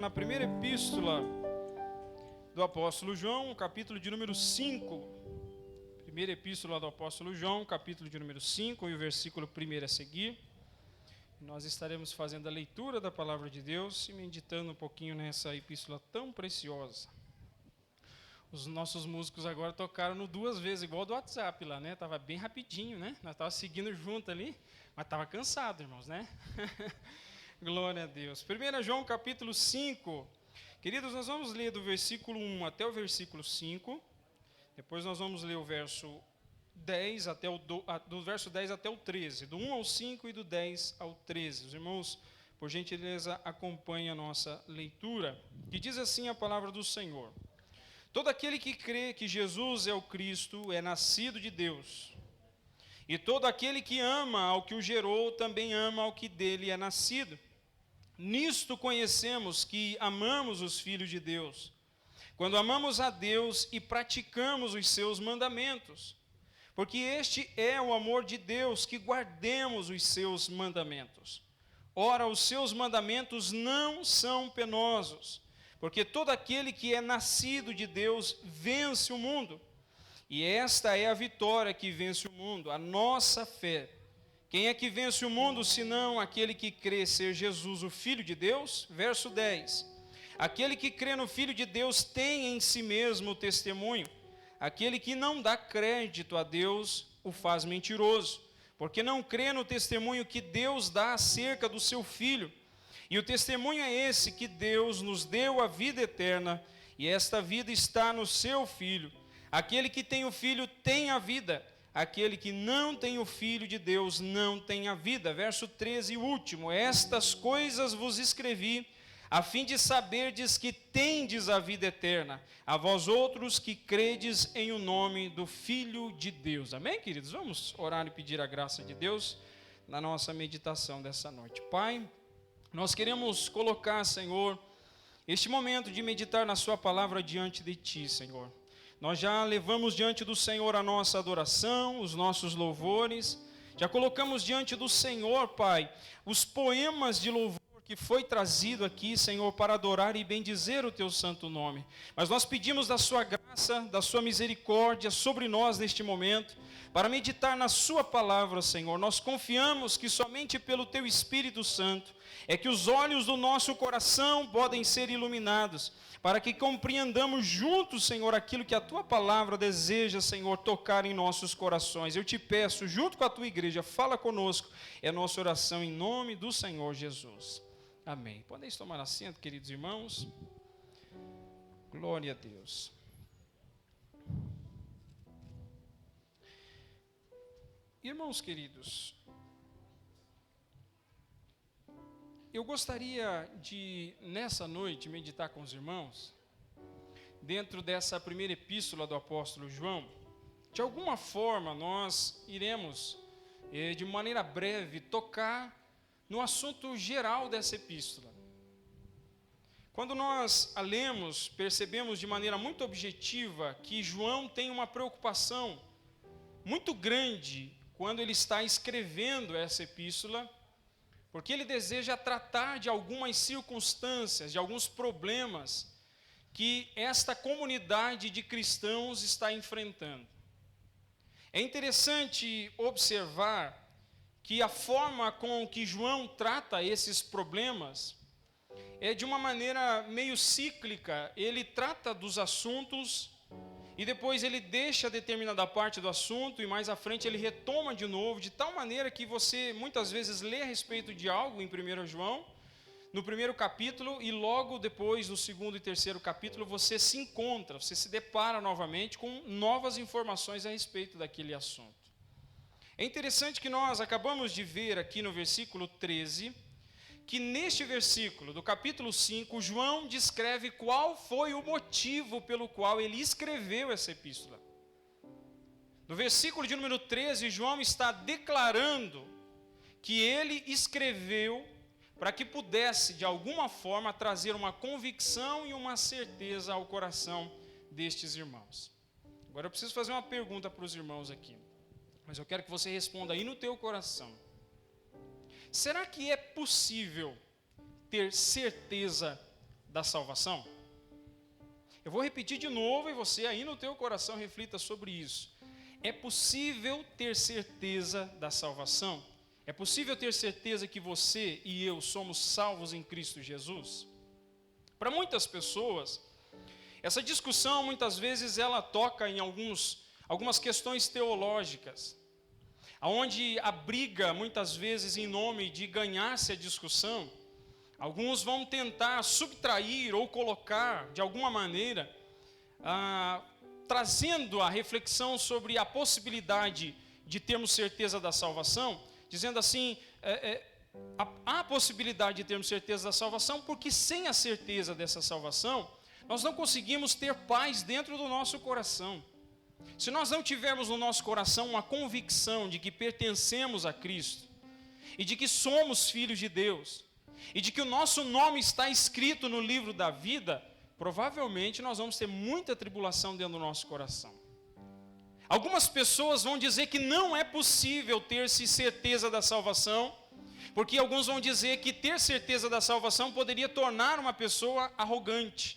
Na primeira epístola do apóstolo João, capítulo de número 5. Primeira epístola do apóstolo João, capítulo de número 5, e o versículo 1 a seguir. Nós estaremos fazendo a leitura da palavra de Deus e meditando um pouquinho nessa epístola tão preciosa. Os nossos músicos agora tocaram no 2 vezes, igual do WhatsApp lá, né? Tava bem rapidinho, né? Nós estávamos seguindo junto ali, mas estava cansado, irmãos, né? Glória a Deus. 1 João capítulo 5. Queridos, nós vamos ler do versículo 1 até o versículo 5. Depois nós vamos ler o verso 10 até do verso 10 até o 13. Do 1 ao 5 e do 10 ao 13. Os irmãos, por gentileza, acompanhem a nossa leitura. Que diz assim a palavra do Senhor. Todo aquele que crê que Jesus é o Cristo é nascido de Deus. E todo aquele que ama ao que o gerou também ama ao que dele é nascido. Nisto conhecemos que amamos os filhos de Deus, quando amamos a Deus e praticamos os seus mandamentos. Porque este é o amor de Deus, que guardemos os seus mandamentos. Ora, os seus mandamentos não são penosos, porque todo aquele que é nascido de Deus vence o mundo. E esta é a vitória que vence o mundo, a nossa fé. Quem é que vence o mundo, senão aquele que crê ser Jesus, o Filho de Deus? Verso 10. Aquele que crê no Filho de Deus tem em si mesmo o testemunho. Aquele que não dá crédito a Deus o faz mentiroso, porque não crê no testemunho que Deus dá acerca do seu Filho. E o testemunho é esse, que Deus nos deu a vida eterna, e esta vida está no seu Filho. Aquele que tem o Filho tem a vida. Aquele que não tem o Filho de Deus não tem a vida. Verso 13 e último. Estas coisas vos escrevi, a fim de saberdes que tendes a vida eterna, a vós outros que credes em o nome do Filho de Deus. Amém, queridos? Vamos orar e pedir a graça de Deus na nossa meditação dessa noite. Pai, nós queremos colocar, Senhor, este momento de meditar na sua palavra diante de Ti, Senhor. Nós já levamos diante do Senhor a nossa adoração, os nossos louvores. Já colocamos diante do Senhor, Pai, os poemas de louvor que foi trazido aqui, Senhor, para adorar e bendizer o Teu santo nome. Mas nós pedimos da Sua graça, da Sua misericórdia sobre nós neste momento, para meditar na Sua palavra, Senhor. Nós confiamos que somente pelo Teu Espírito Santo é que os olhos do nosso coração podem ser iluminados, para que compreendamos juntos, Senhor, aquilo que a Tua palavra deseja, Senhor, tocar em nossos corações. Eu te peço, junto com a Tua igreja, fala conosco, é a nossa oração em nome do Senhor Jesus. Amém. Podeis tomar assento, queridos irmãos. Glória a Deus. Irmãos queridos, eu gostaria de, nessa noite, meditar com os irmãos, dentro dessa primeira epístola do apóstolo João. De alguma forma, nós iremos, de maneira breve, tocar no assunto geral dessa epístola. Quando nós a lemos, percebemos de maneira muito objetiva que João tem uma preocupação muito grande quando ele está escrevendo essa epístola, porque ele deseja tratar de algumas circunstâncias, de alguns problemas que esta comunidade de cristãos está enfrentando. É interessante observar que a forma com que João trata esses problemas é de uma maneira meio cíclica. Ele trata dos assuntos e depois ele deixa determinada parte do assunto e mais à frente ele retoma de novo, de tal maneira que você muitas vezes lê a respeito de algo em 1 João, no primeiro capítulo, e logo depois, no segundo e terceiro capítulo, você se encontra, você se depara novamente com novas informações a respeito daquele assunto. É interessante que nós acabamos de ver aqui no versículo 13, que neste versículo do capítulo 5, João descreve qual foi o motivo pelo qual ele escreveu essa epístola. No versículo de número 13, João está declarando que ele escreveu para que pudesse, de alguma forma, trazer uma convicção e uma certeza ao coração destes irmãos. Agora eu preciso fazer uma pergunta para os irmãos aqui, mas eu quero que você responda aí no teu coração. Será que é possível ter certeza da salvação? Eu vou repetir de novo e você aí no teu coração reflita sobre isso. É possível ter certeza da salvação? É possível ter certeza que você e eu somos salvos em Cristo Jesus? Para muitas pessoas, essa discussão muitas vezes ela toca em algumas questões teológicas, onde a briga muitas vezes em nome de ganhar-se a discussão, alguns vão tentar subtrair ou colocar de alguma maneira, trazendo a reflexão sobre a possibilidade de termos certeza da salvação, dizendo assim, há a possibilidade de termos certeza da salvação, porque sem a certeza dessa salvação, nós não conseguimos ter paz dentro do nosso coração. Se nós não tivermos no nosso coração uma convicção de que pertencemos a Cristo, e de que somos filhos de Deus, e de que o nosso nome está escrito no livro da vida, provavelmente nós vamos ter muita tribulação dentro do nosso coração. Algumas pessoas vão dizer que não é possível ter-se certeza da salvação, porque alguns vão dizer que ter certeza da salvação poderia tornar uma pessoa arrogante,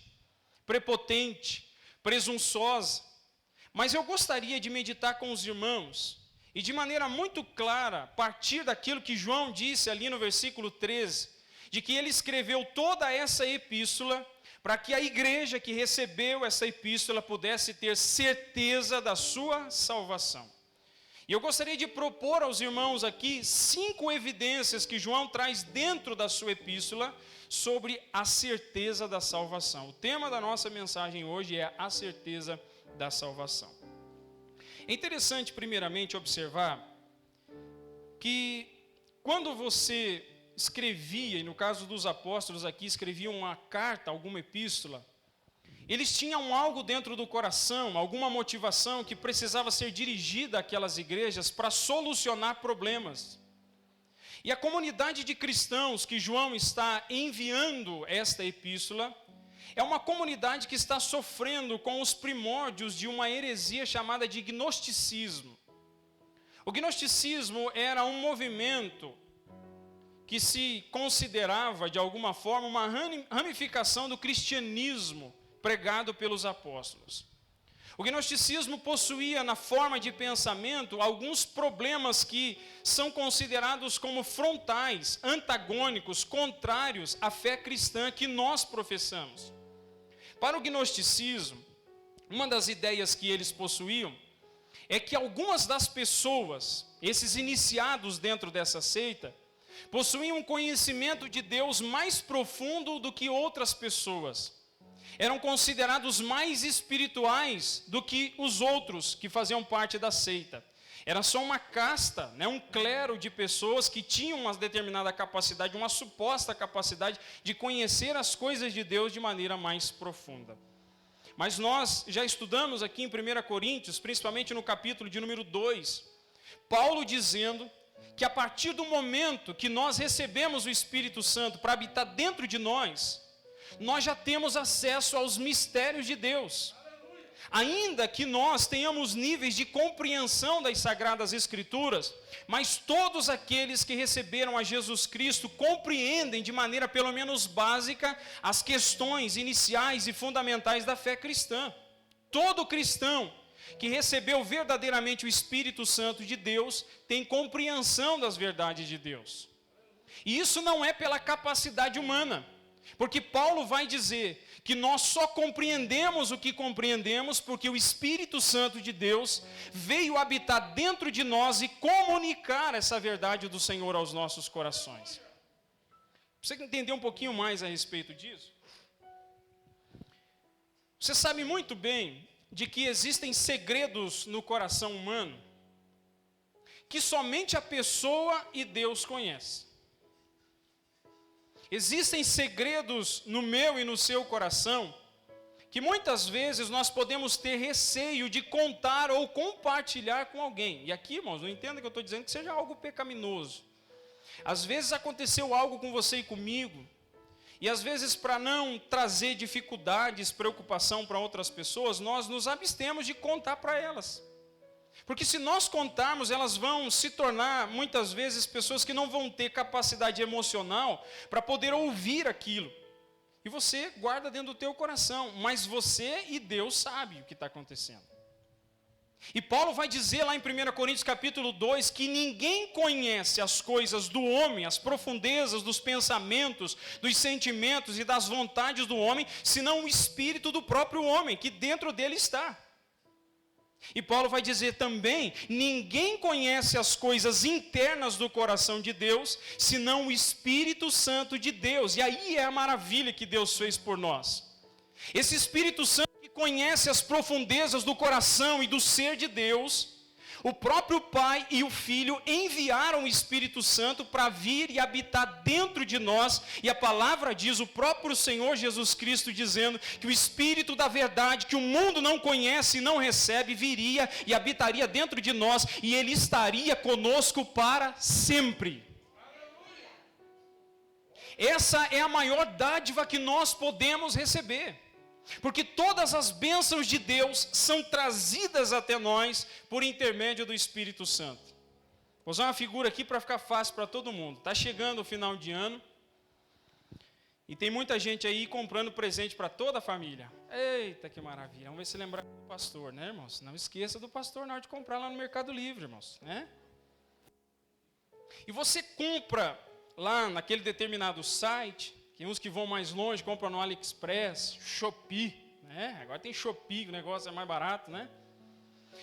prepotente, presunçosa. Mas eu gostaria de meditar com os irmãos, e de maneira muito clara, partir daquilo que João disse ali no versículo 13, de que ele escreveu toda essa epístola, para que a igreja que recebeu essa epístola pudesse ter certeza da sua salvação. E eu gostaria de propor aos irmãos aqui 5 evidências que João traz dentro da sua epístola sobre a certeza da salvação. O tema da nossa mensagem hoje é a certeza da salvação. É interessante, primeiramente, observar que quando você escrevia, e no caso dos apóstolos aqui, escreviam uma carta, alguma epístola, eles tinham algo dentro do coração, alguma motivação que precisava ser dirigida àquelas igrejas para solucionar problemas. E a comunidade de cristãos que João está enviando esta epístola, é uma comunidade que está sofrendo com os primórdios de uma heresia chamada de gnosticismo. O gnosticismo era um movimento que se considerava, de alguma forma, uma ramificação do cristianismo pregado pelos apóstolos. O gnosticismo possuía, na forma de pensamento, alguns problemas que são considerados como frontais, antagônicos, contrários à fé cristã que nós professamos. Para o gnosticismo, uma das ideias que eles possuíam é que algumas das pessoas, esses iniciados dentro dessa seita, possuíam um conhecimento de Deus mais profundo do que outras pessoas. Eram considerados mais espirituais do que os outros que faziam parte da seita. Era só uma casta, um clero de pessoas que tinham uma determinada capacidade, uma suposta capacidade de conhecer as coisas de Deus de maneira mais profunda. Mas nós já estudamos aqui em 1 Coríntios, principalmente no capítulo de número 2, Paulo dizendo que a partir do momento que nós recebemos o Espírito Santo para habitar dentro de nós já temos acesso aos mistérios de Deus. Ainda que nós tenhamos níveis de compreensão das Sagradas Escrituras, mas todos aqueles que receberam a Jesus Cristo compreendem de maneira pelo menos básica as questões iniciais e fundamentais da fé cristã. Todo cristão que recebeu verdadeiramente o Espírito Santo de Deus tem compreensão das verdades de Deus. E isso não é pela capacidade humana, porque Paulo vai dizer que nós só compreendemos o que compreendemos porque o Espírito Santo de Deus veio habitar dentro de nós e comunicar essa verdade do Senhor aos nossos corações. Você quer entender um pouquinho mais a respeito disso? Você sabe muito bem de que existem segredos no coração humano que somente a pessoa e Deus conhecem. Existem segredos no meu e no seu coração que muitas vezes nós podemos ter receio de contar ou compartilhar com alguém. E aqui, irmãos, não entenda que eu estou dizendo que seja algo pecaminoso. Às vezes aconteceu algo com você e comigo, e às vezes, para não trazer dificuldades, preocupação para outras pessoas, nós nos abstemos de contar para elas. Porque se nós contarmos, elas vão se tornar, muitas vezes, pessoas que não vão ter capacidade emocional para poder ouvir aquilo. E você guarda dentro do teu coração, mas você e Deus sabem o que está acontecendo. E Paulo vai dizer lá em 1 Coríntios capítulo 2, que ninguém conhece as coisas do homem, as profundezas dos pensamentos, dos sentimentos e das vontades do homem, senão o espírito do próprio homem, que dentro dele está. E Paulo vai dizer também, ninguém conhece as coisas internas do coração de Deus, senão o Espírito Santo de Deus. E aí é a maravilha que Deus fez por nós. Esse Espírito Santo que conhece as profundezas do coração e do ser de Deus, o próprio Pai e o Filho enviaram o Espírito Santo para vir e habitar dentro de nós. E a palavra diz, o próprio Senhor Jesus Cristo dizendo que o Espírito da verdade, que o mundo não conhece e não recebe, viria e habitaria dentro de nós. E Ele estaria conosco para sempre. Essa é a maior dádiva que nós podemos receber. Porque todas as bênçãos de Deus são trazidas até nós por intermédio do Espírito Santo. Vou usar uma figura aqui para ficar fácil para todo mundo. Está chegando o final de ano e tem muita gente aí comprando presente para toda a família. Eita, que maravilha. Vamos ver se lembrar do pastor, né, irmãos? Não esqueça do pastor na hora de comprar lá no Mercado Livre, irmãos, né? E você compra lá naquele determinado site. Tem uns que vão mais longe, compram no AliExpress, Shopee, né? Agora tem Shopee, o negócio é mais barato, né?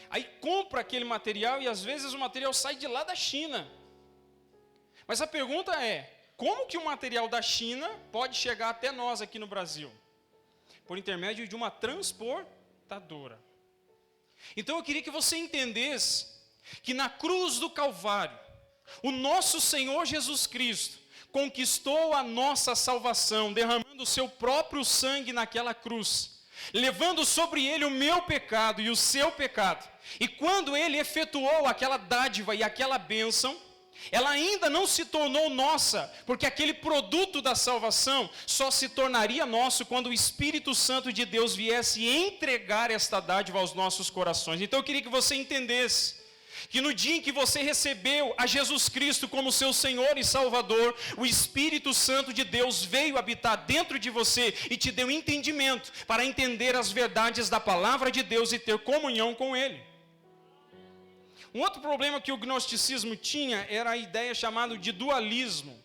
Aí compra aquele material e às vezes o material sai de lá da China. Mas a pergunta é, como que o material da China pode chegar até nós aqui no Brasil? Por intermédio de uma transportadora. Então eu queria que você entendesse que na cruz do Calvário, o nosso Senhor Jesus Cristo conquistou a nossa salvação, derramando o seu próprio sangue naquela cruz, levando sobre ele o meu pecado e o seu pecado. E quando ele efetuou aquela dádiva e aquela bênção, ela ainda não se tornou nossa, porque aquele produto da salvação só se tornaria nosso quando o Espírito Santo de Deus viesse entregar esta dádiva aos nossos corações. Então eu queria que você entendesse que no dia em que você recebeu a Jesus Cristo como seu Senhor e Salvador, o Espírito Santo de Deus veio habitar dentro de você e te deu entendimento para entender as verdades da palavra de Deus e ter comunhão com Ele. Um outro problema que o gnosticismo tinha era a ideia chamada de dualismo.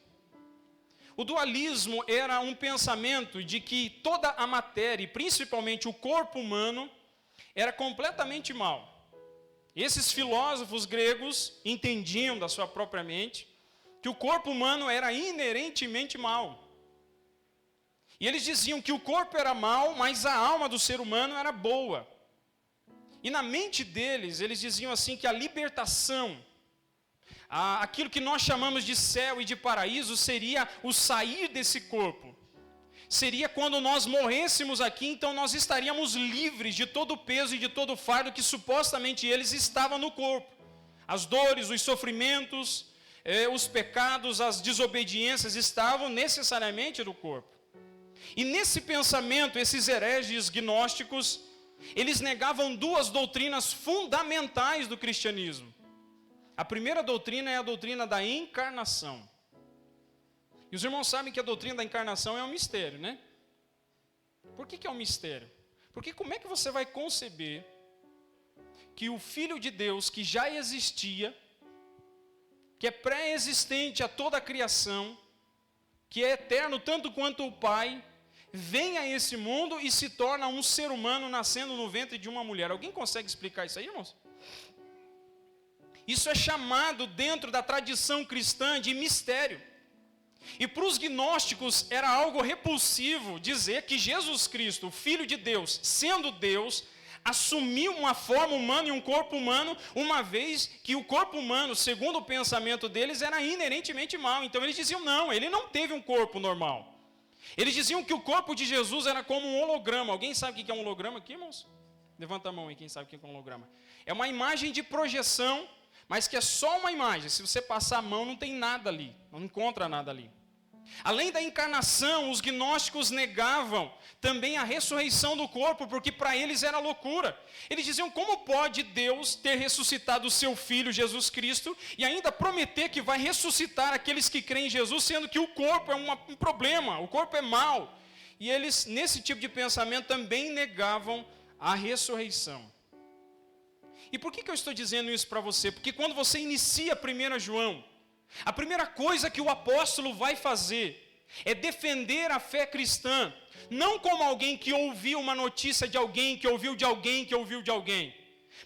O dualismo era um pensamento de que toda a matéria, e principalmente o corpo humano, era completamente mau. Esses filósofos gregos entendiam da sua própria mente que o corpo humano era inerentemente mau. E eles diziam que o corpo era mau, mas a alma do ser humano era boa. E na mente deles, eles diziam assim que a libertação, aquilo que nós chamamos de céu e de paraíso, seria o sair desse corpo. Seria quando nós morrêssemos aqui, então nós estaríamos livres de todo o peso e de todo o fardo que supostamente eles estavam no corpo. As dores, os sofrimentos, os pecados, as desobediências estavam necessariamente no corpo. E nesse pensamento, esses hereges gnósticos, eles negavam duas doutrinas fundamentais do cristianismo. A primeira doutrina é a doutrina da encarnação. E os irmãos sabem que a doutrina da encarnação é um mistério, né? Por que é um mistério? Porque como é que você vai conceber que o Filho de Deus, que já existia, que é pré-existente a toda a criação, que é eterno tanto quanto o Pai, vem a esse mundo e se torna um ser humano nascendo no ventre de uma mulher? Alguém consegue explicar isso aí, irmãos? Isso é chamado dentro da tradição cristã de mistério. E para os gnósticos era algo repulsivo dizer que Jesus Cristo, o Filho de Deus, sendo Deus, assumiu uma forma humana e um corpo humano, uma vez que o corpo humano, segundo o pensamento deles, era inerentemente mau. Então eles diziam, não, ele não teve um corpo normal. Eles diziam que o corpo de Jesus era como um holograma. Alguém sabe o que é um holograma aqui, irmãos? Levanta a mão aí, quem sabe o que é um holograma. É uma imagem de projeção, mas que é só uma imagem. Se você passar a mão, não tem nada ali, não encontra nada ali. Além da encarnação, os gnósticos negavam também a ressurreição do corpo, porque para eles era loucura. Eles diziam, como pode Deus ter ressuscitado o seu Filho, Jesus Cristo, e ainda prometer que vai ressuscitar aqueles que creem em Jesus, sendo que o corpo é um problema, o corpo é mau. E eles, nesse tipo de pensamento, também negavam a ressurreição. E por que eu estou dizendo isso para você? Porque quando você inicia 1 João, a primeira coisa que o apóstolo vai fazer é defender a fé cristã, não como alguém que ouviu uma notícia de alguém, que ouviu de alguém, que ouviu de alguém,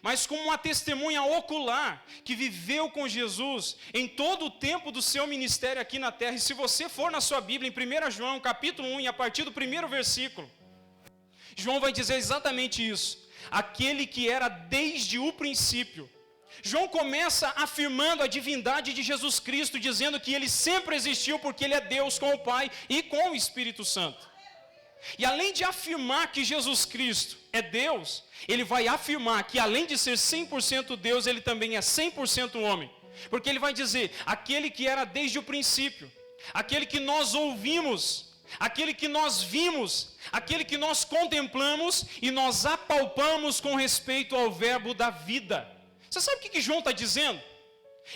mas como uma testemunha ocular, que viveu com Jesus em todo o tempo do seu ministério aqui na terra. E se você for na sua Bíblia, em 1 João, capítulo 1, e a partir do primeiro versículo, João vai dizer exatamente isso. Aquele que era desde o princípio. João começa afirmando a divindade de Jesus Cristo, dizendo que ele sempre existiu porque ele é Deus com o Pai e com o Espírito Santo. E além de afirmar que Jesus Cristo é Deus, ele vai afirmar que além de ser 100% Deus, ele também é 100% homem. Porque ele vai dizer, aquele que era desde o princípio, aquele que nós ouvimos, aquele que nós vimos, aquele que nós contemplamos e nós apalpamos com respeito ao verbo da vida. Você sabe o que João está dizendo?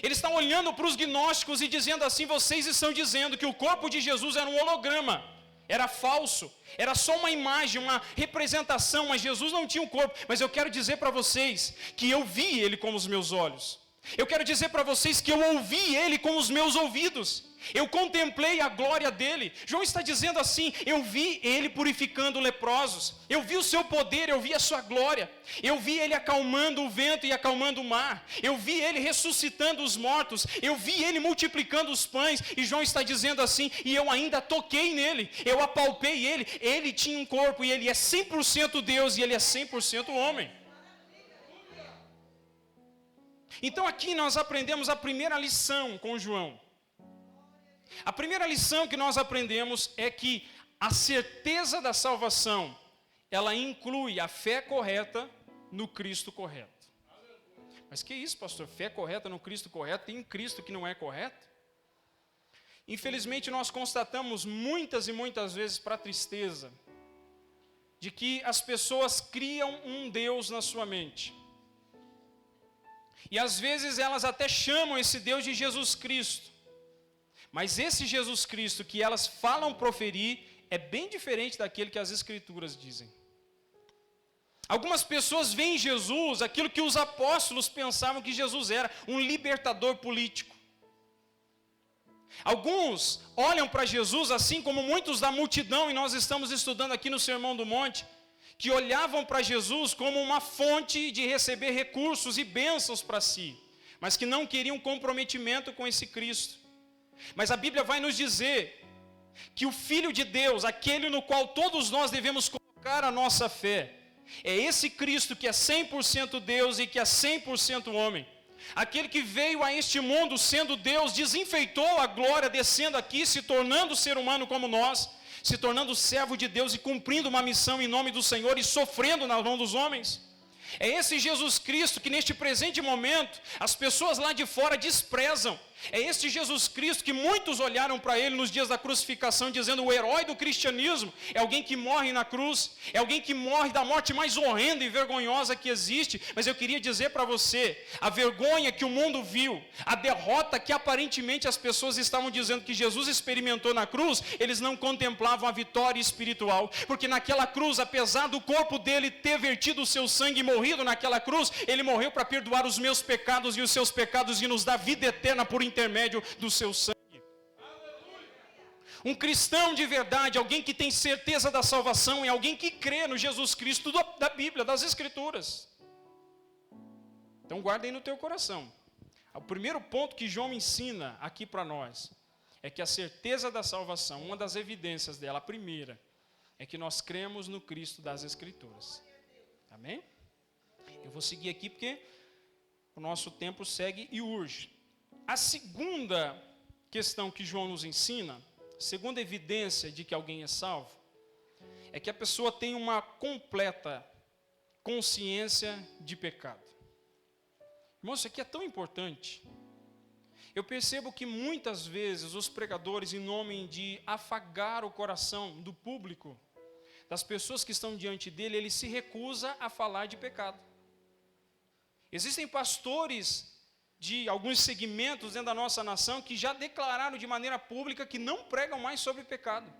Ele está olhando para os gnósticos e dizendo assim, vocês estão dizendo que o corpo de Jesus era um holograma, era falso, era só uma imagem, uma representação, mas Jesus não tinha um corpo. Mas eu quero dizer para vocês que eu vi ele com os meus olhos. Eu quero dizer para vocês que eu ouvi ele com os meus ouvidos. Eu contemplei a glória dele. João está dizendo assim, eu vi ele purificando leprosos. Eu vi o seu poder, eu vi a sua glória. Eu vi ele acalmando o vento e acalmando o mar. Eu vi ele ressuscitando os mortos. Eu vi ele multiplicando os pães. E João está dizendo assim, e eu ainda toquei nele. Eu apalpei ele. Ele tinha um corpo e ele é 100% Deus e ele é 100% homem. Então aqui nós aprendemos a primeira lição com João. A primeira lição que nós aprendemos é que a certeza da salvação, ela inclui a fé correta no Cristo correto. Mas que isso, pastor? Fé correta no Cristo correto? Tem um Cristo que não é correto? Infelizmente nós constatamos muitas e muitas vezes, para tristeza, de que as pessoas criam um Deus na sua mente. E às vezes elas até chamam esse Deus de Jesus Cristo. Mas esse Jesus Cristo que elas falam proferir é bem diferente daquele que as Escrituras dizem. Algumas pessoas veem em Jesus aquilo que os apóstolos pensavam que Jesus era, um libertador político. Alguns olham para Jesus assim como muitos da multidão, e nós estamos estudando aqui no Sermão do Monte, que olhavam para Jesus como uma fonte de receber recursos e bênçãos para si, mas que não queriam comprometimento com esse Cristo. Mas a Bíblia vai nos dizer que o Filho de Deus, aquele no qual todos nós devemos colocar a nossa fé, é esse Cristo que é 100% Deus e que é 100% homem. Aquele que veio a este mundo sendo Deus, desenfeitou a glória descendo aqui, se tornando ser humano como nós, se tornando servo de Deus e cumprindo uma missão em nome do Senhor e sofrendo na mão dos homens. É esse Jesus Cristo que neste presente momento as pessoas lá de fora desprezam. É este Jesus Cristo que muitos olharam para ele nos dias da crucificação, dizendo: o herói do cristianismo é alguém que morre na cruz, é alguém que morre da morte mais horrenda e vergonhosa que existe. Mas eu queria dizer para você, a vergonha que o mundo viu, a derrota que aparentemente as pessoas estavam dizendo que Jesus experimentou na cruz, eles não contemplavam a vitória espiritual, porque naquela cruz, apesar do corpo dele ter vertido o seu sangue e morrido naquela cruz, ele morreu para perdoar os meus pecados e os seus pecados e nos dar vida eterna por intermédio do seu sangue. Um cristão de verdade, alguém que tem certeza da salvação, é alguém que crê no Jesus Cristo da Bíblia, das Escrituras. Então guarda aí no teu coração. O primeiro ponto que João ensina aqui para nós é que a certeza da salvação, uma das evidências dela, a primeira, é que nós cremos no Cristo das Escrituras. Amém? Eu vou seguir aqui porque o nosso tempo segue e urge. A segunda questão que João nos ensina, a segunda evidência de que alguém é salvo, é que a pessoa tem uma completa consciência de pecado. Irmão, isso aqui é tão importante. Eu percebo que muitas vezes os pregadores, em nome de afagar o coração do público, das pessoas que estão diante dele, ele se recusa a falar de pecado. Existem pastores de alguns segmentos dentro da nossa nação que já declararam de maneira pública que não pregam mais sobre pecado.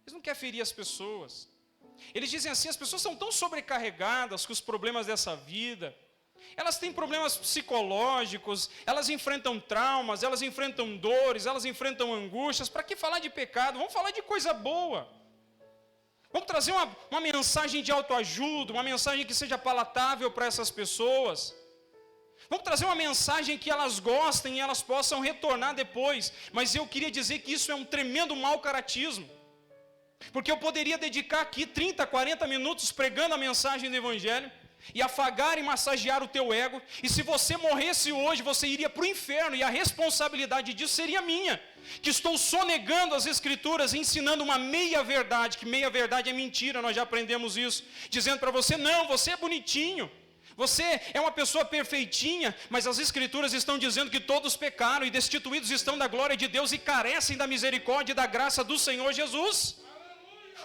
Eles não querem ferir as pessoas. Eles dizem assim, as pessoas são tão sobrecarregadas com os problemas dessa vida. Elas têm problemas psicológicos, elas enfrentam traumas, elas enfrentam dores, elas enfrentam angústias. Para que falar de pecado? Vamos falar de coisa boa. Vamos trazer uma mensagem de autoajuda, uma mensagem que seja palatável para essas pessoas. Vamos trazer uma mensagem que elas gostem e elas possam retornar depois. Mas eu queria dizer que isso é um tremendo mau caratismo. Porque eu poderia dedicar aqui 30, 40 minutos pregando a mensagem do Evangelho e afagar e massagear o teu ego. E se você morresse hoje, você iria para o inferno e a responsabilidade disso seria minha. Que estou sonegando as Escrituras, ensinando uma meia-verdade, que meia-verdade é mentira, nós já aprendemos isso. Dizendo para você, não, você é bonitinho. Você é uma pessoa perfeitinha, mas as Escrituras estão dizendo que todos pecaram e destituídos estão da glória de Deus e carecem da misericórdia e da graça do Senhor Jesus.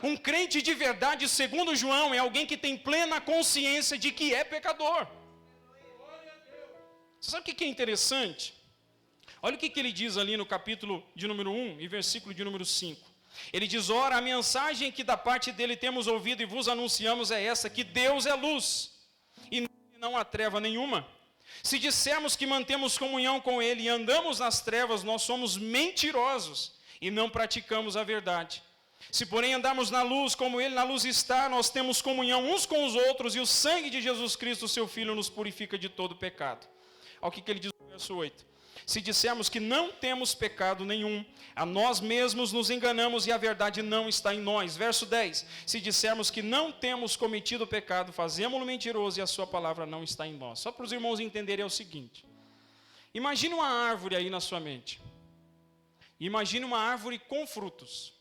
Um crente de verdade, segundo João, é alguém que tem plena consciência de que é pecador. Você sabe o que é interessante? Olha o que ele diz ali no capítulo de número 1 e versículo de número 5. Ele diz, ora, a mensagem que da parte dele temos ouvido e vos anunciamos é essa, que Deus é luz e não há treva nenhuma. Se dissermos que mantemos comunhão com ele e andamos nas trevas, nós somos mentirosos e não praticamos a verdade. Se porém andarmos na luz, como ele na luz está, nós temos comunhão uns com os outros, e o sangue de Jesus Cristo, seu Filho, nos purifica de todo pecado. Olha o que ele diz no verso 8. Se dissermos que não temos pecado nenhum, a nós mesmos nos enganamos e a verdade não está em nós. Verso 10. Se dissermos que não temos cometido pecado, fazemos-lo mentiroso e a sua palavra não está em nós. Só para os irmãos entenderem é o seguinte. Imagine uma árvore aí na sua mente. Imagine uma árvore com frutos.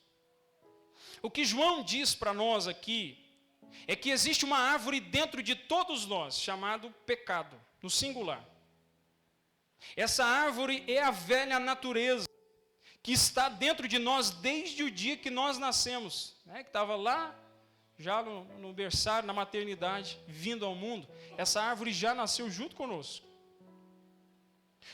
O que João diz para nós aqui é que existe uma árvore dentro de todos nós, chamado pecado, no singular. Essa árvore é a velha natureza, que está dentro de nós desde o dia que nós nascemos, né? Que estava lá, já no berçário, na maternidade, vindo ao mundo. Essa árvore já nasceu junto conosco.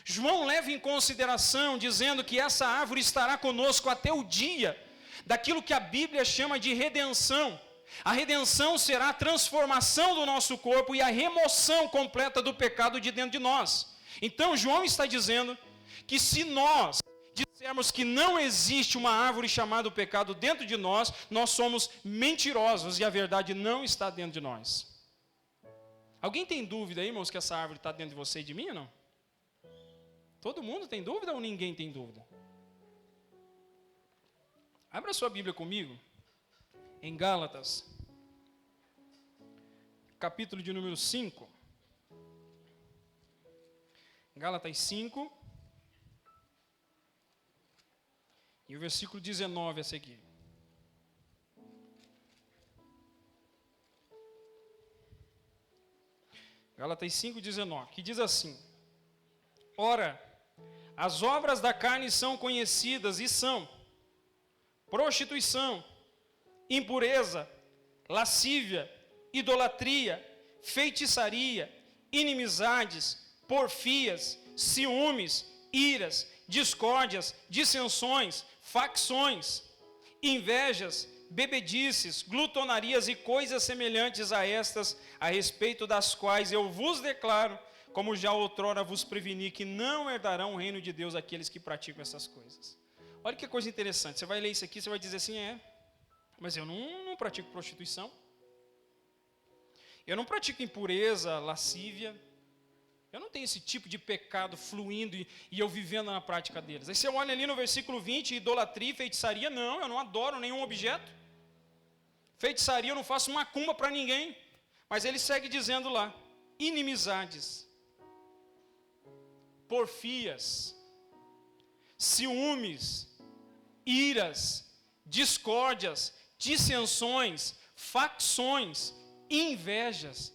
João leva em consideração, dizendo que essa árvore estará conosco até o dia daquilo que a Bíblia chama de redenção. A redenção será a transformação do nosso corpo e a remoção completa do pecado de dentro de nós. Então João está dizendo que se nós dissermos que não existe uma árvore chamada pecado dentro de nós, nós somos mentirosos e a verdade não está dentro de nós. Alguém tem dúvida aí, irmãos, que essa árvore está dentro de você e de mim ou não? Todo mundo tem dúvida ou ninguém tem dúvida? Abra sua Bíblia comigo, em Gálatas, capítulo de número 5. Gálatas 5, e o versículo 19 a seguir. Gálatas 5, 19, que diz assim: ora, as obras da carne são conhecidas e são prostituição, impureza, lascívia, idolatria, feitiçaria, inimizades, porfias, ciúmes, iras, discórdias, dissensões, facções, invejas, bebedices, glutonarias e coisas semelhantes a estas, a respeito das quais eu vos declaro, como já outrora vos preveni, que não herdarão o reino de Deus aqueles que praticam essas coisas. Olha que coisa interessante, você vai ler isso aqui, você vai dizer assim, mas eu não pratico prostituição, eu não pratico impureza, lascívia, eu não tenho esse tipo de pecado fluindo e eu vivendo na prática deles. Aí você olha ali no versículo 20, idolatria, feitiçaria, não, eu não adoro nenhum objeto. Feitiçaria, eu não faço macumba para ninguém. Mas ele segue dizendo lá, inimizades, porfias, ciúmes, iras, discórdias, dissensões, facções, invejas.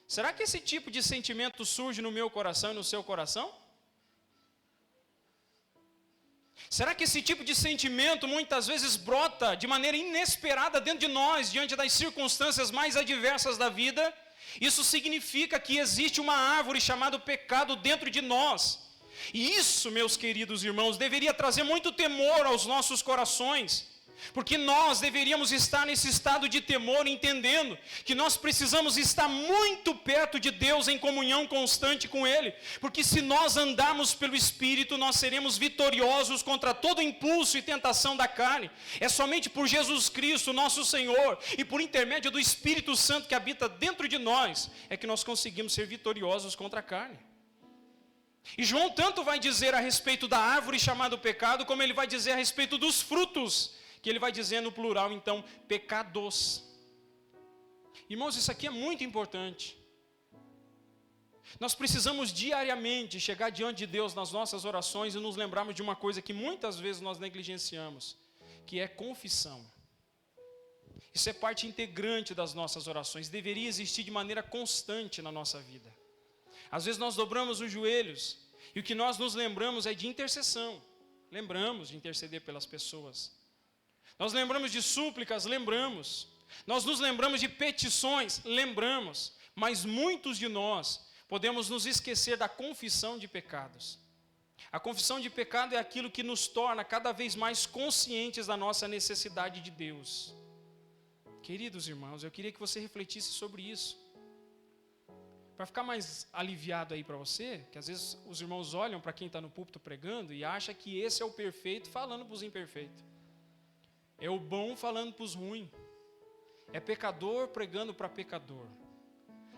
Será que esse tipo de sentimento surge no meu coração e no seu coração? Será que esse tipo de sentimento muitas vezes brota de maneira inesperada dentro de nós, diante das circunstâncias mais adversas da vida? Isso significa que existe uma árvore chamada pecado dentro de nós. E isso, meus queridos irmãos, deveria trazer muito temor aos nossos corações. Porque nós deveríamos estar nesse estado de temor, entendendo que nós precisamos estar muito perto de Deus, em comunhão constante com Ele. Porque se nós andarmos pelo Espírito, nós seremos vitoriosos contra todo impulso e tentação da carne. É somente por Jesus Cristo, nosso Senhor, e por intermédio do Espírito Santo que habita dentro de nós, é que nós conseguimos ser vitoriosos contra a carne. E João tanto vai dizer a respeito da árvore chamada pecado, como ele vai dizer a respeito dos frutos, que ele vai dizer no plural, então, pecados. Irmãos, isso aqui é muito importante. Nós precisamos diariamente chegar diante de Deus nas nossas orações e nos lembrarmos de uma coisa que muitas vezes nós negligenciamos, que é confissão. Isso é parte integrante das nossas orações, deveria existir de maneira constante na nossa vida. Às vezes nós dobramos os joelhos e o que nós nos lembramos é de intercessão. Lembramos de interceder pelas pessoas. Nós lembramos de súplicas, lembramos. Nós nos lembramos de petições, lembramos. Mas muitos de nós podemos nos esquecer da confissão de pecados. A confissão de pecado é aquilo que nos torna cada vez mais conscientes da nossa necessidade de Deus. Queridos irmãos, eu queria que você refletisse sobre isso. Para ficar mais aliviado aí para você, que às vezes os irmãos olham para quem está no púlpito pregando e acham que esse é o perfeito falando para os imperfeitos. É o bom falando para os ruins. É pecador pregando para pecador.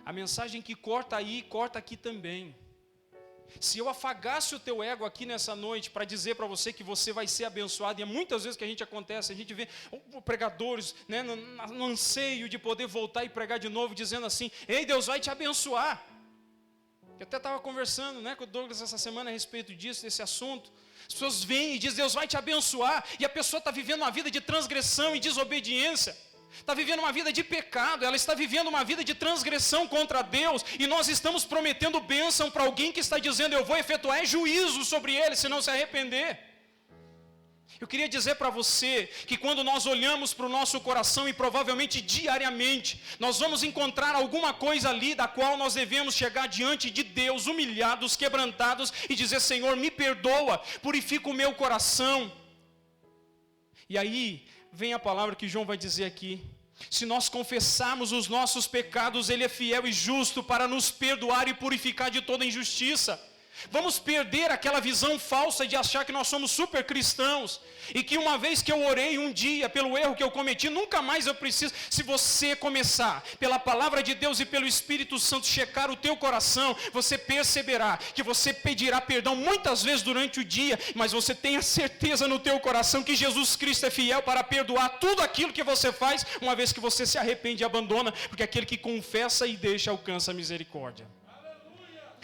A mensagem que corta aí, corta aqui também. Se eu afagasse o teu ego aqui nessa noite para dizer para você que você vai ser abençoado, e é muitas vezes que a gente vê pregadores, né, no anseio de poder voltar e pregar de novo, dizendo assim, ei, Deus vai te abençoar. Eu até estava conversando, né, com o Douglas essa semana a respeito disso, desse assunto. As pessoas vêm e dizem, Deus vai te abençoar, e a pessoa está vivendo uma vida de transgressão e desobediência. Está vivendo uma vida de pecado, ela está vivendo uma vida de transgressão contra Deus, e nós estamos prometendo bênção para alguém que está dizendo, eu vou efetuar juízo sobre ele, se não se arrepender. Eu queria dizer para você, que quando nós olhamos para o nosso coração, e provavelmente diariamente, nós vamos encontrar alguma coisa ali, da qual nós devemos chegar diante de Deus, humilhados, quebrantados, e dizer, Senhor, me perdoa, purifica o meu coração. E aí, vem a palavra que João vai dizer aqui. Se nós confessarmos os nossos pecados, Ele é fiel e justo para nos perdoar e purificar de toda injustiça. Vamos perder aquela visão falsa de achar que nós somos super cristãos e que uma vez que eu orei um dia pelo erro que eu cometi, nunca mais eu preciso. Se você começar pela palavra de Deus e pelo Espírito Santo checar o teu coração, você perceberá que você pedirá perdão muitas vezes durante o dia, mas você tenha certeza no teu coração que Jesus Cristo é fiel para perdoar tudo aquilo que você faz, uma vez que você se arrepende e abandona, porque aquele que confessa e deixa alcança a misericórdia.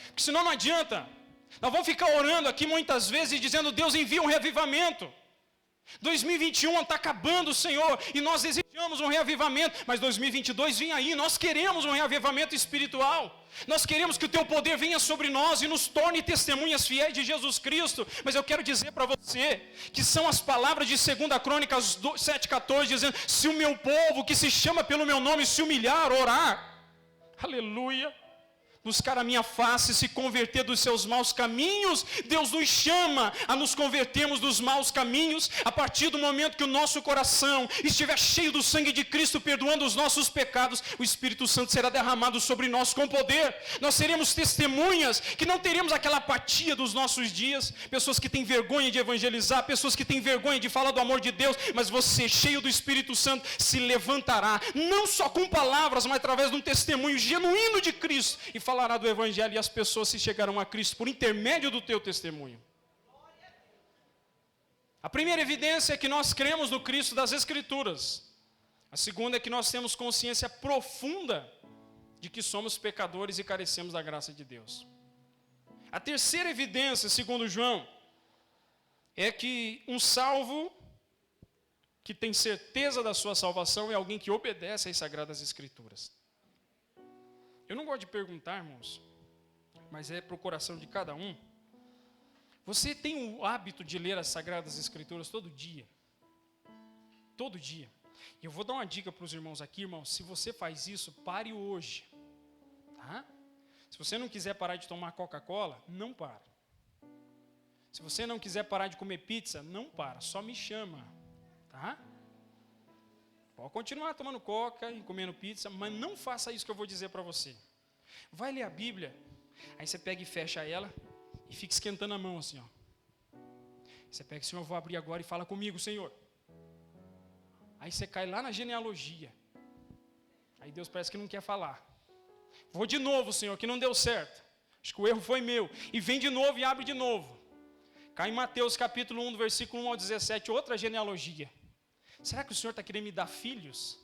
Porque senão não adianta. Nós vamos ficar orando aqui muitas vezes dizendo, Deus envia um reavivamento. 2021 está acabando, Senhor, e nós desejamos um reavivamento, mas 2022 vem aí, nós queremos um reavivamento espiritual. Nós queremos que o teu poder venha sobre nós e nos torne testemunhas fiéis de Jesus Cristo. Mas eu quero dizer para você, que são as palavras de 2 Crônicas 7,14, dizendo, se o meu povo que se chama pelo meu nome se humilhar, orar, aleluia, buscar a minha face, se converter dos seus maus caminhos, Deus nos chama a nos convertermos dos maus caminhos, a partir do momento que o nosso coração estiver cheio do sangue de Cristo, perdoando os nossos pecados, o Espírito Santo será derramado sobre nós com poder. Nós seremos testemunhas, que não teremos aquela apatia dos nossos dias, pessoas que têm vergonha de evangelizar, pessoas que têm vergonha de falar do amor de Deus, mas você, cheio do Espírito Santo, se levantará, não só com palavras, mas através de um testemunho genuíno de Cristo, e falará do Evangelho, e as pessoas se chegarão a Cristo por intermédio do teu testemunho. A primeira evidência é que nós cremos no Cristo das Escrituras. A segunda é que nós temos consciência profunda de que somos pecadores e carecemos da graça de Deus. A terceira evidência, segundo João, é que um salvo que tem certeza da sua salvação é alguém que obedece às Sagradas Escrituras. Eu não gosto de perguntar, irmãos, mas é para o coração de cada um. Você tem o hábito de ler as Sagradas Escrituras todo dia? Todo dia. E eu vou dar uma dica para os irmãos aqui, irmãos. Se você faz isso, pare hoje. Tá? Se você não quiser parar de tomar Coca-Cola, não para. Se você não quiser parar de comer pizza, não para. Só me chama. Tá? Pode continuar tomando coca e comendo pizza, mas não faça isso que eu vou dizer para você. Vai ler a Bíblia, aí você pega e fecha ela e fica esquentando a mão assim, ó. Você pega, Senhor, eu vou abrir agora e fala comigo, Senhor. Aí você cai lá na genealogia. Aí Deus parece que não quer falar. Vou de novo, Senhor, que não deu certo. Acho que o erro foi meu. E vem de novo e abre de novo. Cai em Mateus capítulo 1, do versículo 1 ao 17, outra genealogia. Será que o Senhor está querendo me dar filhos?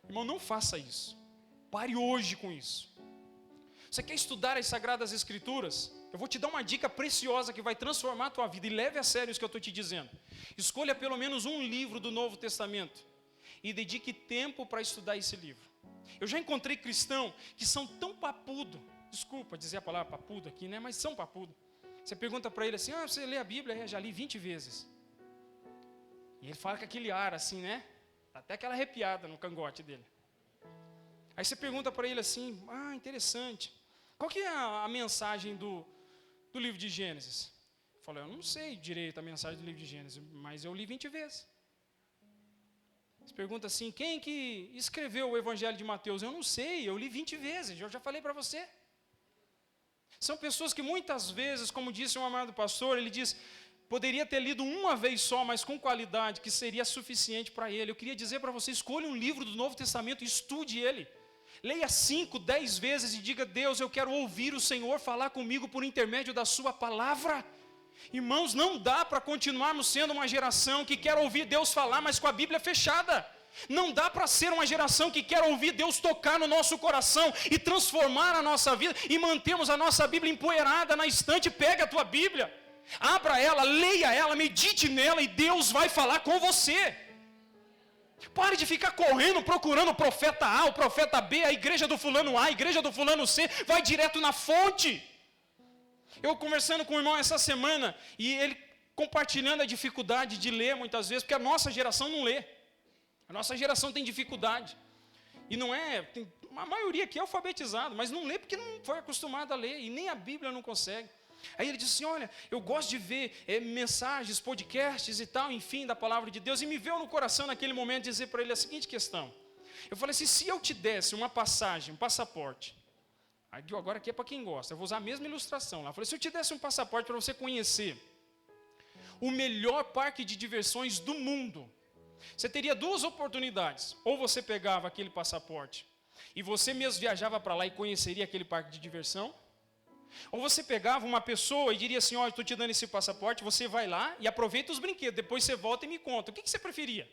Irmão, não faça isso. Pare hoje com isso. Você quer estudar as Sagradas Escrituras? Eu vou te dar uma dica preciosa que vai transformar a tua vida. E leve a sério isso que eu estou te dizendo. Escolha pelo menos um livro do Novo Testamento. E dedique tempo para estudar esse livro. Eu já encontrei cristãos que são tão papudo. Desculpa dizer a palavra papudo aqui, né? Mas são papudo. Você pergunta para ele assim, você lê a Bíblia? Eu já li 20 vezes. E ele fala com aquele ar assim, né? Até aquela arrepiada no cangote dele. Aí você pergunta para ele assim, interessante. Qual que é a mensagem do livro de Gênesis? Eu falo, eu não sei direito a mensagem do livro de Gênesis, mas eu li 20 vezes. Você pergunta assim, quem que escreveu o Evangelho de Mateus? Eu não sei, eu li 20 vezes, eu já falei para você. São pessoas que muitas vezes, como disse um amado pastor, ele diz, poderia ter lido uma vez só, mas com qualidade, que seria suficiente para ele. Eu queria dizer para você, escolha um livro do Novo Testamento e estude ele. Leia 5, 10 vezes e diga, Deus, eu quero ouvir o Senhor falar comigo por intermédio da sua palavra. Irmãos, não dá para continuarmos sendo uma geração que quer ouvir Deus falar, mas com a Bíblia fechada. Não dá para ser uma geração que quer ouvir Deus tocar no nosso coração e transformar a nossa vida e mantermos a nossa Bíblia empoeirada na estante. Pega a tua Bíblia, abra ela, leia ela, medite nela e Deus vai falar com você. Pare de ficar correndo, procurando o profeta A, o profeta B, a igreja do fulano A, a igreja do fulano C. Vai direto na fonte. Eu conversando com o irmão essa semana, e ele compartilhando a dificuldade de ler muitas vezes, porque a nossa geração não lê. A nossa geração tem dificuldade. E não é, a maioria aqui é alfabetizado, mas não lê porque não foi acostumado a ler, e nem a Bíblia não consegue. Aí ele disse assim, olha, eu gosto de ver mensagens, podcasts e tal, enfim, da palavra de Deus, e me veio no coração naquele momento dizer para ele a seguinte questão. Eu falei assim, se eu te desse uma passagem, um passaporte, agora aqui é para quem gosta, eu vou usar a mesma ilustração lá. Eu falei, se eu te desse um passaporte para você conhecer o melhor parque de diversões do mundo, você teria duas oportunidades. Ou você pegava aquele passaporte e você mesmo viajava para lá e conheceria aquele parque de diversão, ou você pegava uma pessoa e diria assim, olha, estou te dando esse passaporte, você vai lá e aproveita os brinquedos, depois você volta e me conta. O que você preferia?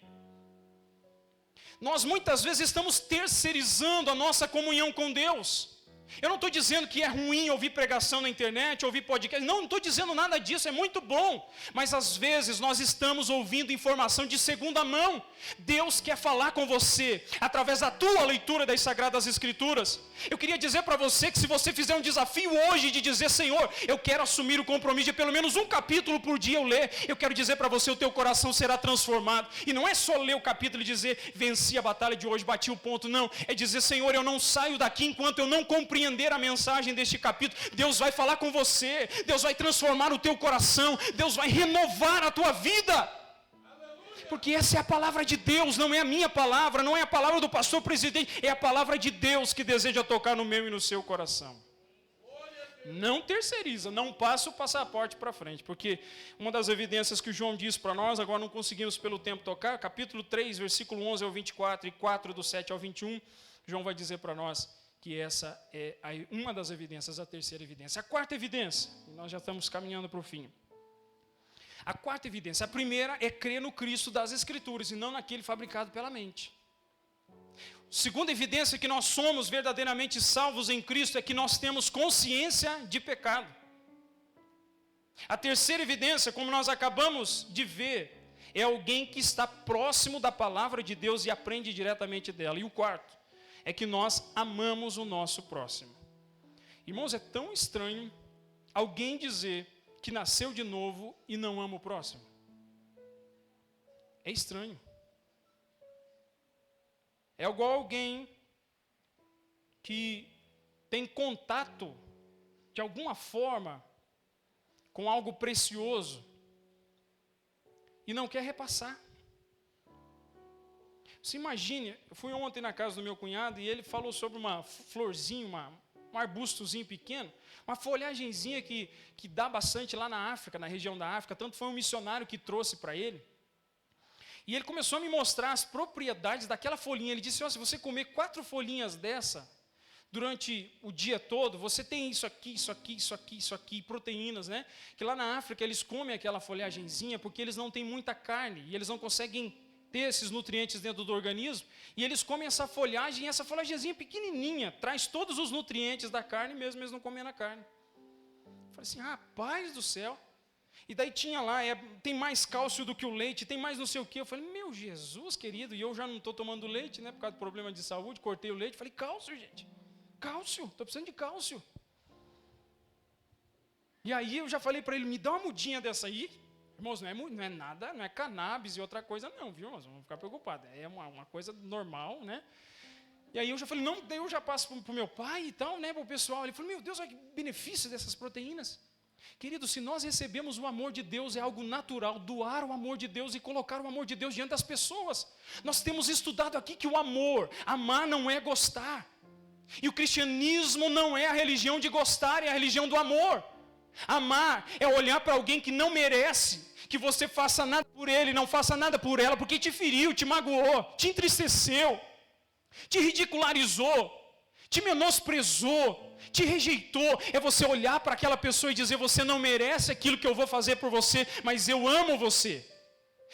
Nós muitas vezes estamos terceirizando a nossa comunhão com Deus. Eu não estou dizendo que é ruim ouvir pregação na internet, ouvir podcast. Não estou dizendo nada disso, é muito bom. Mas às vezes nós estamos ouvindo informação de segunda mão. Deus quer falar com você através da tua leitura das Sagradas Escrituras. Eu queria dizer para você que se você fizer um desafio hoje de dizer, Senhor, eu quero assumir o compromisso de pelo menos um capítulo por dia eu ler, eu quero dizer para você, o teu coração será transformado. E não é só ler o capítulo e dizer, venci a batalha de hoje, bati o ponto. Não, é dizer, Senhor, eu não saio daqui enquanto eu não compreender a mensagem deste capítulo. Deus vai falar com você, Deus vai transformar o teu coração, Deus vai renovar a tua vida. Porque essa é a palavra de Deus, não é a minha palavra, não é a palavra do pastor presidente, é a palavra de Deus que deseja tocar no meu e no seu coração. Não terceiriza, não passa o passaporte para frente, porque uma das evidências que o João diz para nós, agora não conseguimos pelo tempo tocar, capítulo 3, versículo 11 ao 24 e 4 do 7 ao 21, João vai dizer para nós que essa é uma das evidências, a terceira evidência. A quarta evidência, nós já estamos caminhando para o fim. A quarta evidência, a primeira é crer no Cristo das Escrituras e não naquele fabricado pela mente. Segunda evidência que nós somos verdadeiramente salvos em Cristo é que nós temos consciência de pecado. A terceira evidência, como nós acabamos de ver, é alguém que está próximo da palavra de Deus e aprende diretamente dela. E o quarto é que nós amamos o nosso próximo. Irmãos, é tão estranho alguém dizer que nasceu de novo e não ama o próximo. É estranho. É igual alguém que tem contato, de alguma forma, com algo precioso e não quer repassar. Você imagine, eu fui ontem na casa do meu cunhado e ele falou sobre uma florzinha, um arbustozinho pequeno, uma folhagenzinha que dá bastante lá na África, na região da África, tanto foi um missionário que trouxe para ele. E ele começou a me mostrar as propriedades daquela folhinha. Ele disse, se você comer 4 folhinhas dessa, durante o dia todo, você tem isso aqui, isso aqui, isso aqui, isso aqui, proteínas, né? Que lá na África eles comem aquela folhagenzinha porque eles não têm muita carne e eles não conseguem ter esses nutrientes dentro do organismo, e eles comem essa folhagem, e essa folhagemzinha pequenininha, traz todos os nutrientes da carne, mesmo eles não comendo a carne. Eu falei assim, rapaz do céu. E daí tinha lá, tem mais cálcio do que o leite, tem mais não sei o quê. Eu falei, meu Jesus querido, e eu já não estou tomando leite, né, por causa do problema de saúde, cortei o leite. Falei, cálcio, gente, cálcio, estou precisando de cálcio. E aí eu já falei para ele, me dá uma mudinha dessa aí. Irmãos, não é nada, não é cannabis e outra coisa não, viu, irmãos? Vamos ficar preocupados. É uma coisa normal, né? E aí eu já falei, não, daí eu já passo para o meu pai e tal, né, para o pessoal. Ele falou, meu Deus, olha que benefício dessas proteínas. Querido, se nós recebemos o amor de Deus, é algo natural, doar o amor de Deus e colocar o amor de Deus diante das pessoas. Nós temos estudado aqui que o amor, amar não é gostar. E o cristianismo não é a religião de gostar, é a religião do amor. Amar é olhar para alguém que não merece que você faça nada por ele, não faça nada por ela, porque te feriu, te magoou, te entristeceu, te ridicularizou, te menosprezou, te rejeitou. É você olhar para aquela pessoa e dizer, você não merece aquilo que eu vou fazer por você, mas eu amo você.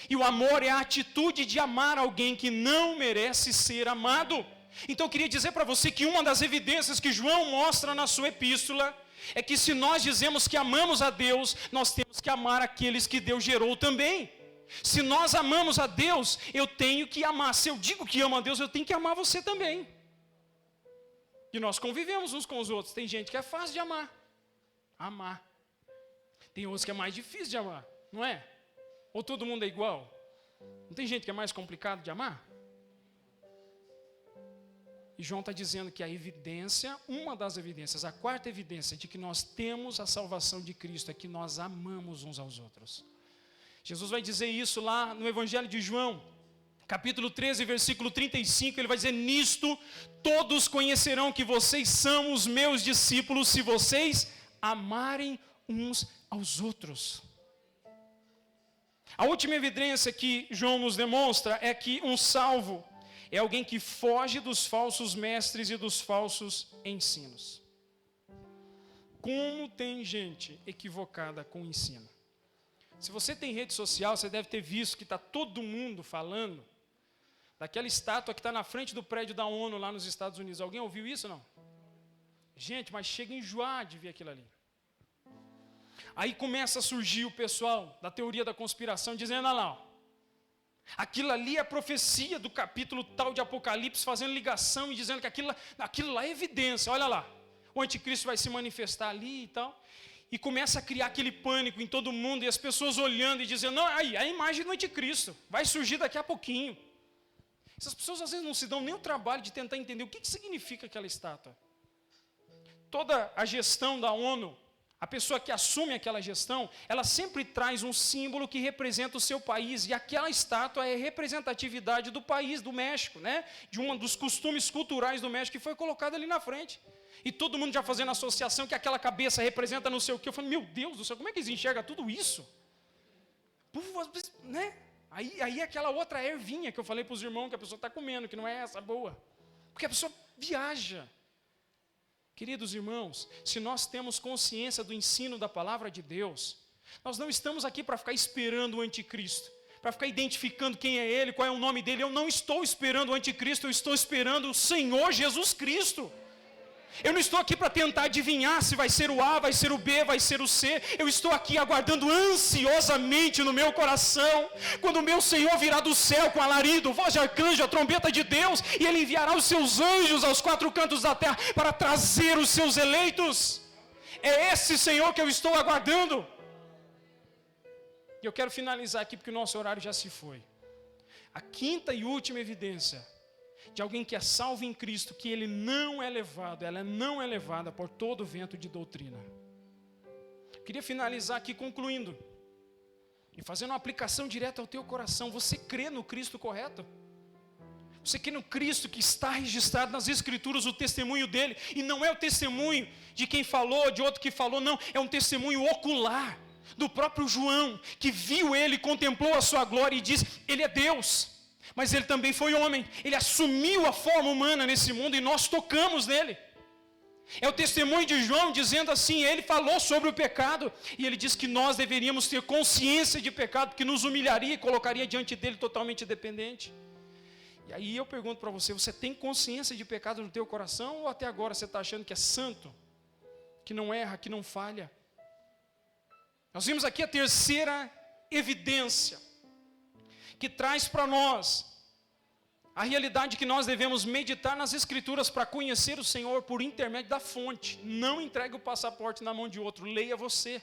E o amor é a atitude de amar alguém que não merece ser amado. Então eu queria dizer para você que uma das evidências que João mostra na sua epístola é que se nós dizemos que amamos a Deus, nós temos que amar aqueles que Deus gerou também. Se nós amamos a Deus, eu tenho que amar. Se eu digo que amo a Deus, eu tenho que amar você também. E nós convivemos uns com os outros. Tem gente que é fácil de amar. Amar. Tem outros que é mais difícil de amar, não é? Ou todo mundo é igual? Não tem gente que é mais complicado de amar? E João está dizendo que a evidência, uma das evidências, a quarta evidência de que nós temos a salvação de Cristo é que nós amamos uns aos outros. Jesus vai dizer isso lá no Evangelho de João, capítulo 13, versículo 35, ele vai dizer, nisto todos conhecerão que vocês são os meus discípulos, se vocês amarem uns aos outros. A última evidência que João nos demonstra é que um salvo é alguém que foge dos falsos mestres e dos falsos ensinos. Como tem gente equivocada com o ensino. Se você tem rede social, você deve ter visto que está todo mundo falando daquela estátua que está na frente do prédio da ONU lá nos Estados Unidos. Alguém ouviu isso, não? Gente, mas chega a enjoar de ver aquilo ali. Aí começa a surgir o pessoal da teoria da conspiração dizendo, olha lá, ó, aquilo ali é a profecia do capítulo tal de Apocalipse, fazendo ligação e dizendo que aquilo lá é evidência, olha lá, o anticristo vai se manifestar ali e tal, e começa a criar aquele pânico em todo mundo, e as pessoas olhando e dizendo, não, aí, a imagem do anticristo, vai surgir daqui a pouquinho. Essas pessoas às vezes não se dão nem o trabalho de tentar entender o que significa aquela estátua. Toda a gestão da ONU, a pessoa que assume aquela gestão, ela sempre traz um símbolo que representa o seu país, e aquela estátua é representatividade do país, do México, né? De um dos costumes culturais do México, que foi colocado ali na frente. E todo mundo já fazendo associação que aquela cabeça representa não sei o quê. Eu falei, meu Deus do céu, como é que eles enxergam tudo isso? Né? Aí aquela outra ervinha que eu falei para os irmãos que a pessoa está comendo, que não é essa boa. Porque a pessoa viaja. Queridos irmãos, se nós temos consciência do ensino da palavra de Deus, nós não estamos aqui para ficar esperando o anticristo, para ficar identificando quem é ele, qual é o nome dele. Eu não estou esperando o anticristo, eu estou esperando o Senhor Jesus Cristo. Eu não estou aqui para tentar adivinhar se vai ser o A, vai ser o B, vai ser o C. Eu estou aqui aguardando ansiosamente no meu coração, quando o meu Senhor virá do céu com alarido, voz de arcanjo, a trombeta de Deus, e Ele enviará os seus anjos aos 4 cantos da terra para trazer os seus eleitos. É esse Senhor que eu estou aguardando. E eu quero finalizar aqui porque o nosso horário já se foi. A quinta e última evidência de alguém que é salvo em Cristo, que ele não é levado, ela não é levada por todo vento de doutrina. Queria finalizar aqui concluindo e fazendo uma aplicação direta ao teu coração. Você crê no Cristo correto? Você crê no Cristo que está registrado nas Escrituras o testemunho dele, e não é o testemunho de quem falou, de outro que falou, não, é um testemunho ocular, do próprio João, que viu ele, contemplou a sua glória e diz, ele é Deus, mas ele também foi homem, ele assumiu a forma humana nesse mundo e nós tocamos nele. É o testemunho de João dizendo assim, ele falou sobre o pecado, e ele diz que nós deveríamos ter consciência de pecado, que nos humilharia e colocaria diante dele totalmente dependente. E aí eu pergunto para você, você tem consciência de pecado no teu coração, ou até agora você está achando que é santo, que não erra, que não falha? Nós vimos aqui a terceira evidência, que traz para nós a realidade que nós devemos meditar nas Escrituras para conhecer o Senhor por intermédio da fonte. Não entregue o passaporte na mão de outro, leia você.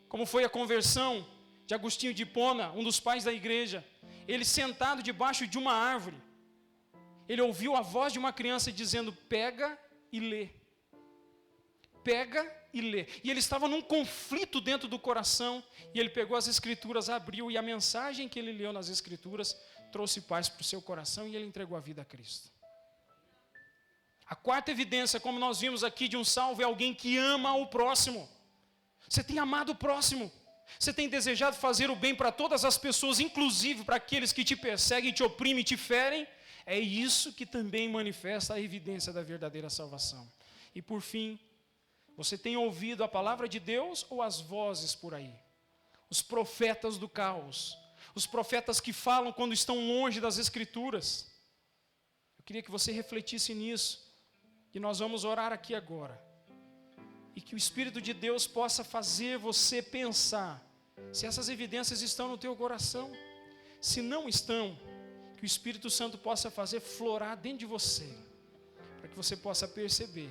Como foi a conversão de Agostinho de Hipona, um dos pais da igreja. Ele sentado debaixo de uma árvore, ele ouviu a voz de uma criança dizendo, pega e lê. Pega e lê. E ele estava num conflito dentro do coração, e ele pegou as Escrituras, abriu, e a mensagem que ele leu nas Escrituras trouxe paz para o seu coração, e ele entregou a vida a Cristo. A quarta evidência, como nós vimos aqui, de um salvo é alguém que ama o próximo. Você tem amado o próximo. Você tem desejado fazer o bem para todas as pessoas, inclusive para aqueles que te perseguem, te oprimem, te ferem. É isso que também manifesta a evidência da verdadeira salvação. E por fim, você tem ouvido a palavra de Deus ou as vozes por aí? Os profetas do caos. Os profetas que falam quando estão longe das Escrituras. Eu queria que você refletisse nisso. E nós vamos orar aqui agora. E que o Espírito de Deus possa fazer você pensar se essas evidências estão no teu coração. Se não estão, que o Espírito Santo possa fazer florar dentro de você, para que você possa perceber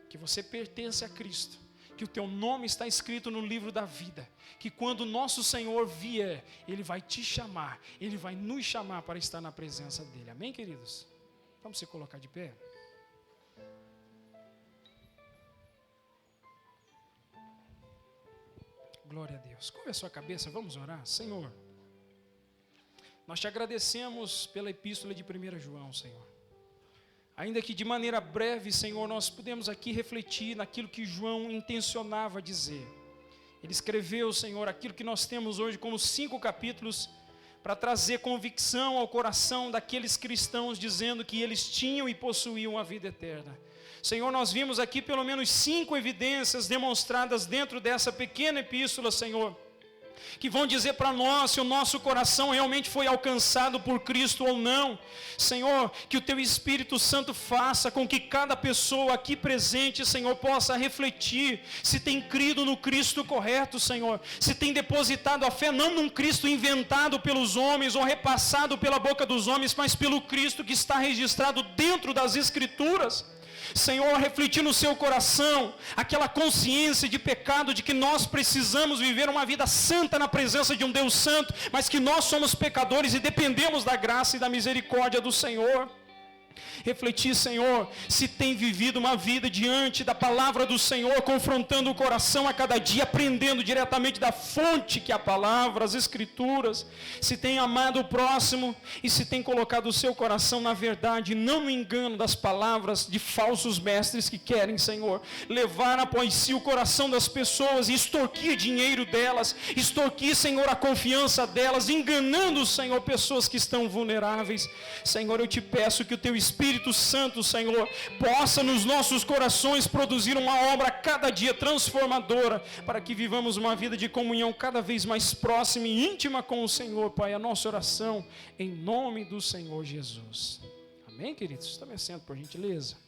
que você pertence a Cristo, que o teu nome está escrito no livro da vida, que quando o nosso Senhor vier, Ele vai te chamar, Ele vai nos chamar para estar na presença dEle. Amém, queridos? Vamos se colocar de pé? Glória a Deus. Curva a sua cabeça, vamos orar. Senhor, nós te agradecemos pela epístola de 1 João, Senhor. Ainda que de maneira breve, Senhor, nós podemos aqui refletir naquilo que João intencionava dizer. Ele escreveu, Senhor, aquilo que nós temos hoje como 5 capítulos, para trazer convicção ao coração daqueles cristãos, dizendo que eles tinham e possuíam a vida eterna. Senhor, nós vimos aqui pelo menos 5 evidências demonstradas dentro dessa pequena epístola, Senhor, que vão dizer para nós se o nosso coração realmente foi alcançado por Cristo ou não. Senhor, que o Teu Espírito Santo faça com que cada pessoa aqui presente, Senhor, possa refletir se tem crido no Cristo correto, Senhor, se tem depositado a fé não num Cristo inventado pelos homens ou repassado pela boca dos homens, mas pelo Cristo que está registrado dentro das Escrituras. Senhor, refletir no seu coração aquela consciência de pecado, de que nós precisamos viver uma vida santa na presença de um Deus santo, mas que nós somos pecadores e dependemos da graça e da misericórdia do Senhor. Refletir, Senhor, se tem vivido uma vida diante da palavra do Senhor, confrontando o coração a cada dia, aprendendo diretamente da fonte que é a palavra, as Escrituras, se tem amado o próximo e se tem colocado o seu coração na verdade, não no engano das palavras de falsos mestres que querem, Senhor, levar após si o coração das pessoas e extorquir dinheiro delas, extorquir, Senhor, a confiança delas, enganando, Senhor, pessoas que estão vulneráveis. Senhor, eu te peço que o Teu Espírito Santo, Senhor, possa nos nossos corações produzir uma obra cada dia transformadora, para que vivamos uma vida de comunhão cada vez mais próxima e íntima com o Senhor, Pai. A nossa oração em nome do Senhor Jesus. Amém, queridos? Tome assento, por gentileza.